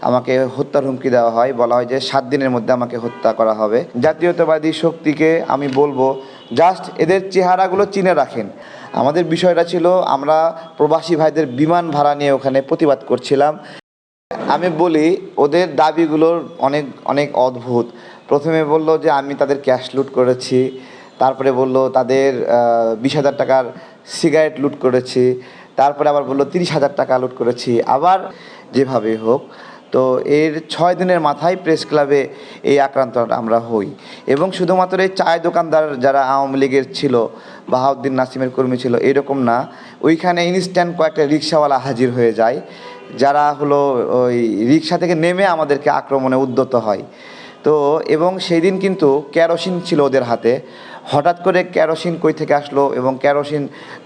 আমাকে হত্যার হুমকি দেওয়া হয়, বলা হয় যে 7 দিনের মধ্যে আমাকে হত্যা করা হবে। জাতীয়তাবাদী শক্তিকে আমি বলবো, জাস্ট এদের চেহারাগুলো চিনে রাখেন। আমাদের বিষয়টা ছিল, আমরা প্রবাসী ভাইদের বিমান ভাড়া নিয়ে ওখানে প্রতিবাদ করছিলাম। আমি বলি, ওদের দাবিগুলোর অনেক অনেক অদ্ভুত। প্রথমে বলল যে আমি তাদের ক্যাশ লুট করেছি, তারপরে বলল তাদের 20,000 টাকার সিগারেট লুট করেছি, তারপরে আবার বলল 30,000 টাকা লুট করেছি। আবার যেভাবে হোক, তো এর 6 দিনের মাথায় প্রেস ক্লাবে এই আক্রান্তটা আমরা হই। এবং শুধুমাত্র এই চায় দোকানদার যারা আওয়ামী লীগের ছিল, বাহাউদ্দিন নাসিমের কর্মী ছিল, এরকম না, ওইখানে ইনস্ট্যান্ট কয়েকটা রিক্সাওয়ালা হাজির হয়ে যায়, যারা হলো ওই রিক্সা থেকে নেমে আমাদেরকে আক্রমণে উদ্যত হয়। তো এবং সেই দিন কিন্তু কেরোসিন ছিল ওদের হাতে। হঠাৎ করে কেরোসিন কই থেকে আসলো এবং কেরোসিন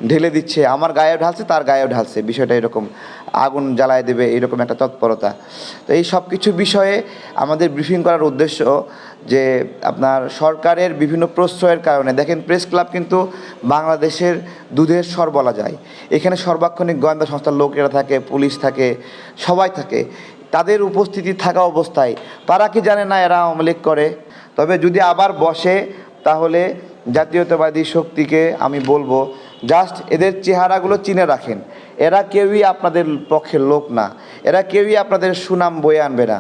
ঢেলে দিচ্ছে, আমার গায়েও ঢালছে, তার গায়েও ঢালছে, বিষয়টা এরকম, আগুন জ্বালায় দেবে এরকম একটা তৎপরতা। তো এই সব কিছু বিষয়ে আমাদের ব্রিফিং করার উদ্দেশ্য যে আপনার সরকারের বিভিন্ন প্রশ্রয়ের কারণে, দেখেন প্রেস ক্লাব কিন্তু বাংলাদেশের দুধের স্বর বলা যায়। এখানে সর্বাক্ষণিক গোয়েন্দা সংস্থার লোকেরা থাকে, পুলিশ থাকে, সবাই থাকে। তাদের উপস্থিতি থাকা অবস্থায় তারা কি জানে না এরা আওয়ামী লীগ করে? তবে যদি আবার বসে, তাহলে জাতীয়তাবাদী শক্তিকে আমি বলবো, জাস্ট এদের চেহারাগুলো চিনে রাখেন। এরা কেউই আপনাদের পক্ষের লোক না, এরা কেউই আপনাদের সুনাম বয়ে আনবে না।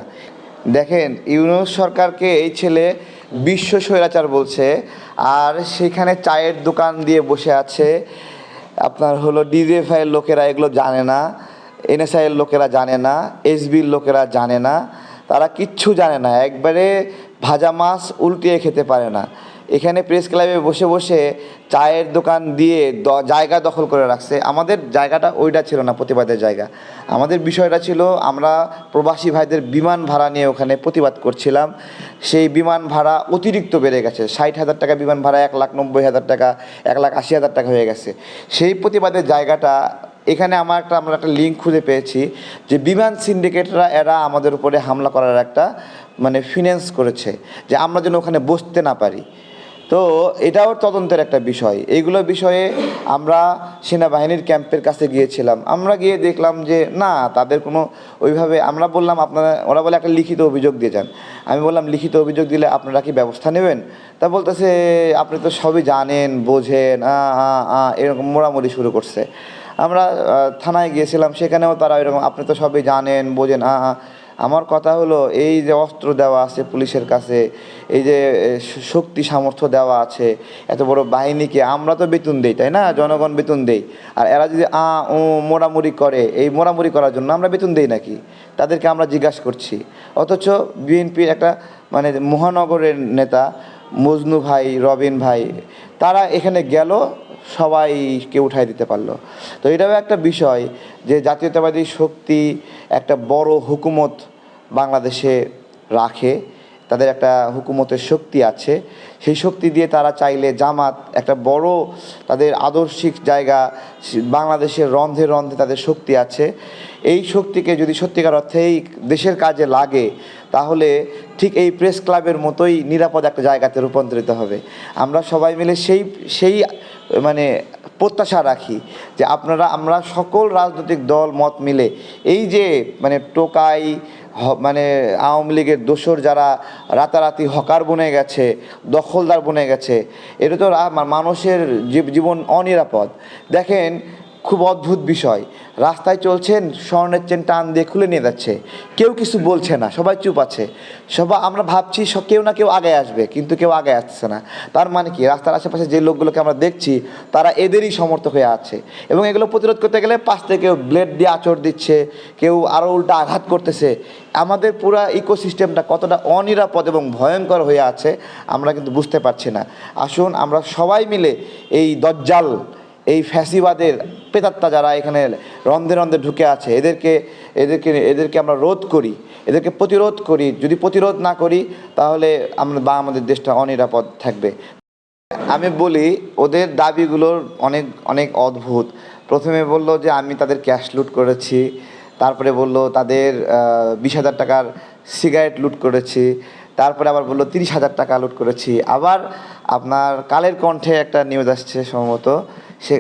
দেখেন, ইউনূস সরকারকে এই ছেলে বিশ্ব স্বৈরাচার বলছে, আর সেখানে চায়ের দোকান দিয়ে বসে আছে। আপনার হলো ডিজিএফআইয়ের লোকেরা এগুলো জানে না, এনএসআইয়ের লোকেরা জানে না, এসবির লোকেরা জানে না, তারা কিচ্ছু জানে না, একবারে ভাজা মাছ উল্টিয়ে খেতে পারে না। এখানে প্রেস ক্লাবে বসে বসে চায়ের দোকান দিয়ে জায়গা দখল করে রাখছে। আমাদের জায়গাটা ওইটা ছিল না প্রতিবাদের জায়গা। আমাদের বিষয়টা ছিল, আমরা প্রবাসী ভাইদের বিমান ভাড়া নিয়ে ওখানে প্রতিবাদ করছিলাম। সেই বিমান ভাড়া অতিরিক্ত বেড়ে গেছে, 60,000 টাকা বিমান ভাড়া 1,90,000 টাকা, 1,80,000 টাকা হয়ে গেছে। সেই প্রতিবাদের জায়গাটা এখানে আমরা একটা লিঙ্ক খুঁজে পেয়েছি যে বিমান সিন্ডিকেটরা এরা আমাদের উপরে হামলা করার একটা মানে ফিন্যান্স করেছে, যে আমরা যেন ওখানে বসতে না পারি। তো এটাও তদন্তের একটা বিষয়। এইগুলো বিষয়ে আমরা সেনাবাহিনীর ক্যাম্পের কাছে গিয়েছিলাম। আমরা গিয়ে দেখলাম যে না, তাদের কোনো ওইভাবে, আমরা বললাম আপনারা, ওরা বলে একটা লিখিত অভিযোগ দিয়ে যান। আমি বললাম লিখিত অভিযোগ দিলে আপনারা কি ব্যবস্থা নেবেন? তা বলতেছে আপনি তো সবই জানেন, বোঝেন, এরকম মোড়ামুড়ি শুরু করছে। আমরা থানায় গিয়েছিলাম, সেখানেও তারা এরকম আপনি তো সবই জানেন, বোঝেন। আমার কথা হলো, এই যে অস্ত্র দেওয়া আছে পুলিশের কাছে, এই যে শক্তি সামর্থ্য দেওয়া আছে, এত বড় বাহিনীকে আমরা তো বেতন দেই, তাই না? জনগণ বেতন দেই। আর এরা যদি মোড়ামুড়ি করে, এই মোড়ামুড়ি করার জন্য আমরা বেতন দেই নাকি? তাদেরকে আমরা জিজ্ঞাসা করছি। অথচ বিএনপির একটা মানে মহানগরের নেতা মজনু ভাই, রবিন ভাই, তারা এখানে গেল, সবাইকে উঠাই দিতে পারলো। তো এটাও একটা বিষয় যে জাতীয়তাবাদী শক্তি একটা বড় হুকুমত বাংলাদেশে রাখে, তাদের একটা হুকুমতের শক্তি আছে। সেই শক্তি দিয়ে তারা চাইলে জামাত একটা বড় তাদের আদর্শিক জায়গা, বাংলাদেশের রন্ধে রন্ধে তাদের শক্তি আছে। এই শক্তিকে যদি সত্যিকার অর্থেই দেশের কাজে লাগে, তাহলে ঠিক এই প্রেস ক্লাবের মতোই নিরাপদ একটা জায়গাতে রূপান্তরিত হবে। আমরা সবাই মিলে সেই মানে প্রত্যাশা রাখি যে আমরা সকল রাজনৈতিক দল মত মিলে এই যে মানে টোকাই মানে আওয়ামী লীগের দোসর যারা রাতারাতি হকার বনে গেছে, দখলদার বনে গেছে, এটা তো মানুষের জীবন অনিরাপদ। দেখেন, খুব অদ্ভুত বিষয়, রাস্তায় চলছেন, স্বর্ণের চেন টান দিয়ে খুলে নিয়ে যাচ্ছে, কেউ কিছু বলছে না, সবাই চুপ আছে। আমরা ভাবছি কেউ না কেউ আগে আসবে, কিন্তু কেউ আগে আসছে না। তার মানে কি, রাস্তার আশেপাশে যে লোকগুলোকে আমরা দেখছি তারা এদেরই সমর্থক হয়ে আছে। এবং এগুলো প্রতিরোধ করতে গেলে পাশ থেকে কেউ ব্লেড দিয়ে আঁচড় দিচ্ছে, কেউ আরও উল্টা আঘাত করতেছে। আমাদের পুরা ইকোসিস্টেমটা কতটা অনিরাপদ এবং ভয়ঙ্কর হয়ে আছে আমরা কিন্তু বুঝতে পারছি না। আসুন আমরা সবাই মিলে এই দজ্জাল, এই ফ্যাসিবাদের প্রেতাত্মা যারা এখানে রন্ধে রন্ধে ঢুকে আছে, এদেরকে আমরা রোধ করি, এদেরকে প্রতিরোধ করি। যদি প্রতিরোধ না করি, তাহলে আমাদের দেশটা অনিরাপদ থাকবে। আমি বলি, ওদের দাবিগুলোর অনেক অনেক অদ্ভুত। প্রথমে বলল যে আমি তাদের ক্যাশ লুট করেছি, তারপরে বলল তাদের 20,000 টাকার সিগারেট লুট করেছি, তারপরে আবার বলল 30,000 টাকা লুট করেছি। আবার আপনার কালের কণ্ঠে একটা নিউজ আসছে সম্ভবত, সে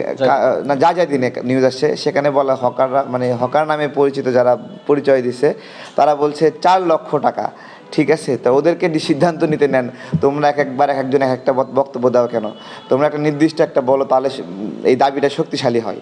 না যা দিনে নিউজ আসছে, সেখানে বলা হকাররা মানে হকার নামে পরিচিত যারা পরিচয় দিছে তারা বলছে 4 লক্ষ টাকা। ঠিক আছে, তো ওদেরকে সিদ্ধান্ত নিতে নেন, তোমরা একবার এক একজন এক একটা বক্তব্য দাও কেন, তোমরা একটা নির্দিষ্ট একটা বলো, তাহলে এই দাবিটা শক্তিশালী হয়।